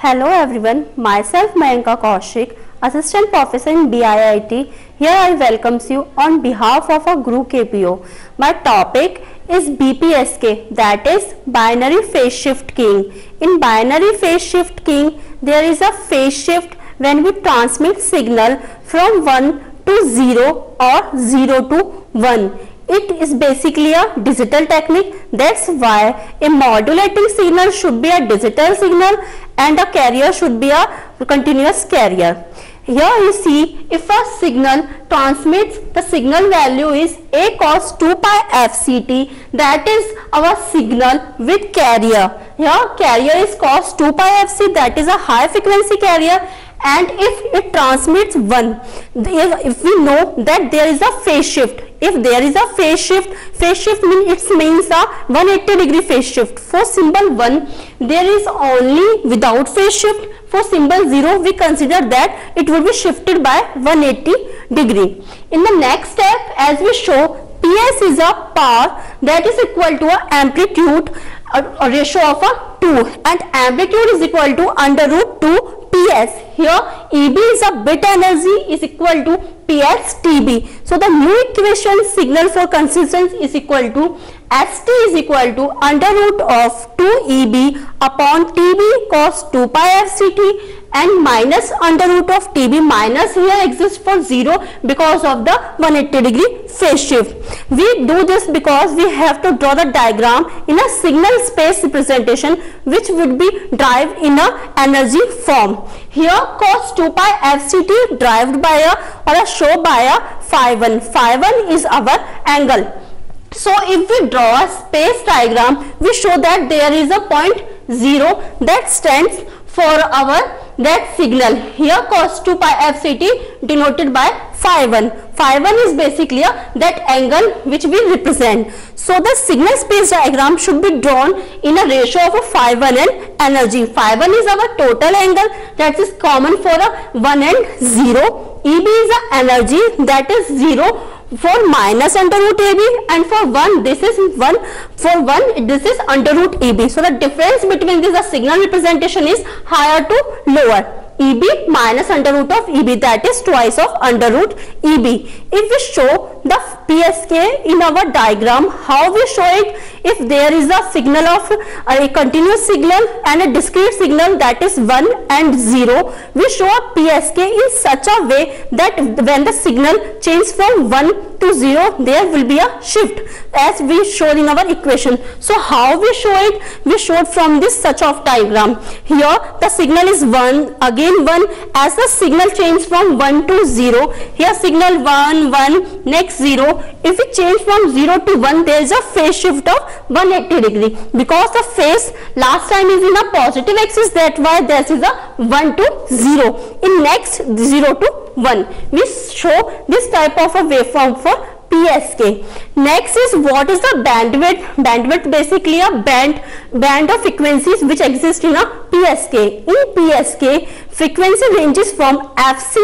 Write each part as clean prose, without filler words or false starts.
Hello everyone, myself Mayanka Kaushik, Assistant Professor in BIIT. Here I welcomes you on behalf of our group KPO. My topic is BPSK, that is binary phase shift keying. In binary phase shift keying, there is a phase shift when we transmit signal from 1 to 0 or 0 to 1. It is basically a digital technique. That's why a modulating signal should be a digital signal and a carrier should be a continuous carrier. Here you see, if a signal transmits, the signal value is A cos 2 pi fct, that is our signal with carrier. Here carrier is cos 2 pi fc, that is a high frequency carrier, and if it transmits 1, if we know that there is a phase shift. If there is a phase shift means a 180 degree phase shift. For symbol 1, there is only without phase shift. For symbol 0, we consider that it will be shifted by 180 degree. In the next step, as we show, PS is a power that is equal to a amplitude, a ratio of a 2, and amplitude is equal to under root 2 PS. Here EB is a bit energy is equal to PS TB. So the new equation signal for consistency is equal to ST is equal to under root of 2 EB upon TB cos 2 pi fct, and minus under root of TB. Minus here exists for 0 because of the 180 degree phase shift. We do this because we have to draw the diagram in a signal space representation which would be derived in a energy form. Here cos 2 pi fct derived by a or shown by a phi 1. Phi 1 is our angle. So if we draw a space diagram, we show that there is a point 0 that stands for our that signal. Here cos 2 pi fct denoted by phi 1. Phi 1 is basically that angle which we represent. So the signal space diagram should be drawn in a ratio of a phi 1 and energy. Phi 1 is our total angle that is common for a 1 and 0. EB is the energy that is 0 for minus under root AB, and for 1 this is 1, for 1 this is under root EB. So the difference between this signal representation is higher to lower. EB minus under root of EB, that is twice of under root EB. If we show the PSK in our diagram, how we show it? If there is a signal of a continuous signal and a discrete signal, that is 1 and 0, we show a PSK in such a way that when the signal changes from 1 to 0, there will be a shift as we showed in our equation. So how we show it? We showed from this such of diagram. Here the signal is 1, again 1, as the signal changes from 1 to 0. Here signal 1, 1, next 0. If we change from 0 to 1, there is a phase shift of 180 degree. Because the phase last time is in a positive axis, that why there is a 1 to 0. In next 0 to 1, we show this type of a waveform for PSK. Next is what is the bandwidth? Bandwidth basically a band of frequencies which exist in a PSK. In PSK, frequency ranges from FC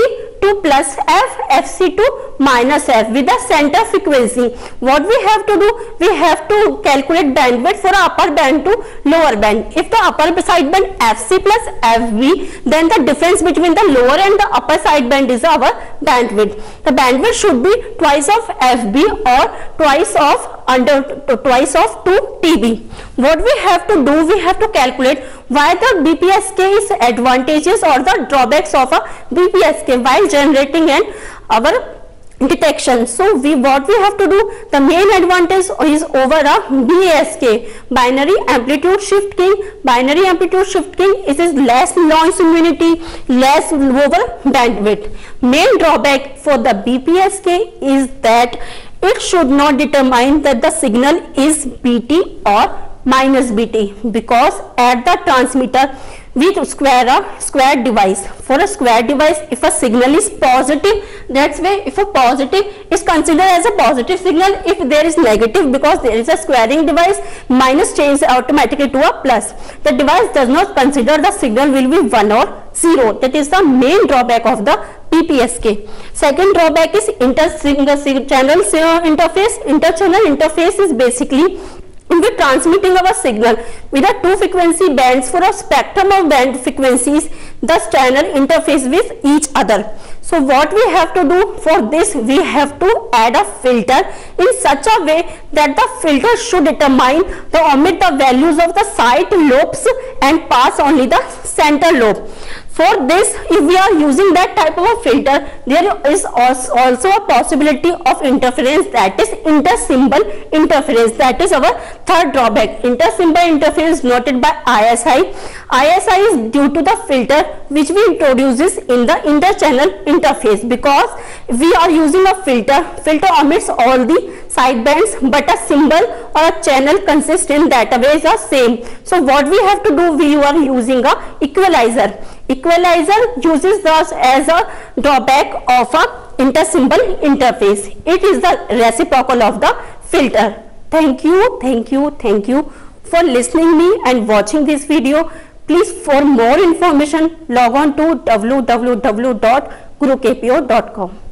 to plus F, FC to minus F with the center frequency. What we have to do? We have to calculate bandwidth for upper band to lower band. If the upper side band FC plus FB, then the difference between the lower and the upper side band is our bandwidth. The bandwidth should be twice of FB or twice of 2 TB. What we have to do? We have to calculate why the BPSK is advantages or the drawbacks of a BPSK while generating and our detection. So what we have to do? The main advantage is over a BASK, binary amplitude shift keying. Binary amplitude shift keying is less noise immunity, less over bandwidth. Main drawback for the BPSK is that it should not determine that the signal is BT or minus BT, because at the transmitter we square a square device. For a square device, if a signal is positive, that's why if a positive is considered as a positive signal, if there is negative, because there is a squaring device, minus changes automatically to a plus. The device does not consider the signal will be 1 or 0. That is the main drawback of the BPSK. Second drawback is inter-channel interface. Inter-channel interface is basically We're transmitting our signal with the two frequency bands for a spectrum of band frequencies. The channel interface with each other. So what we have to do for this, we have to add a filter in such a way that the filter should determine the omit the values of the side lobes and pass only the center lobe. For this, if we are using that type of a filter, there is also a possibility of interference, that is intersymbol interference. That is our third drawback. Intersymbol interference noted by ISI. ISI is due to the filter which we introduces in the interchannel interface, because we are using a filter omits all the sidebands, but a symbol or a channel consist in database are same. So what we have to do, we are using a equalizer. Equalizer uses thus as a drawback of a intersymbol interface. It is the reciprocal of the filter. Thank you for listening me and watching this video. Please, for more information, log on to www.gurukpo.com.